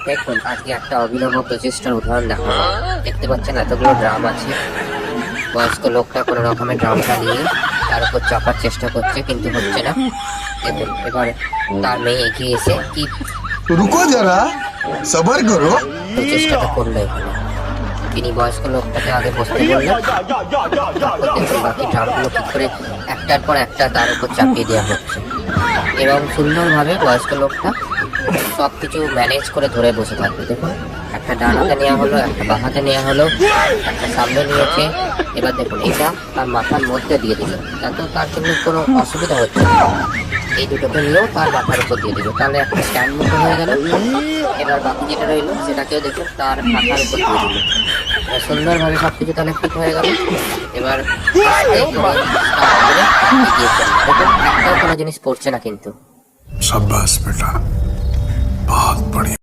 দেখুন আজকে একটা অভিনব প্রচেষ্টার উদাহরণ দেখাবো। দেখতে পাচ্ছেন এতগুলো ড্রাম আছে, বয়স্ক লোকটা কোনো রকমের ড্রামটা নিয়ে তার উপর চাপার চেষ্টা করছে, কিন্তু হচ্ছে না। দেখুন এবার তার মেয়ে এগিয়ে এসে কি रुको जरा सबर करो। প্রচেষ্টাটা করলো এখানে। তিনি বয়স্ক লোকটাকে আগে বসতে বললেন, দেখুন বাকি ড্রামগুলো কি করে একটার পর একটা তার উপর চাপিয়ে দেওয়া হচ্ছে, এবং সুন্দরভাবে বয়স্ক লোকটা সবকিছু ম্যানেজ করে ধরে বসে থাকবে। দেখুন একটা ডান হাতে নেওয়া হলো, একটা বাঁ হাতে নেওয়া হলো, একটা সামনে নিয়েছে। এবার দেখুন এটা তার মাথার মধ্যে দিয়ে দিল, তাতেও তার কিন্তু কোনো অসুবিধা হচ্ছে না। এই দুটোকে নিয়েও তার মাথার উপর দিয়ে দিল, তাহলে একটা স্ট্যান্ড মতো হয়ে গেল। এবার বাকি যেটা রইলো সেটাকেও দেখুন তার মাথার উপর দিয়ে দিল। সুন্দরভাবে সবকিছু তাহলে ফিট হয়ে গেল। এবার দেখুন একটাও কোনো জিনিস পড়ছে না কিন্তু। शाबाश बेटा, बहुत बढ़िया।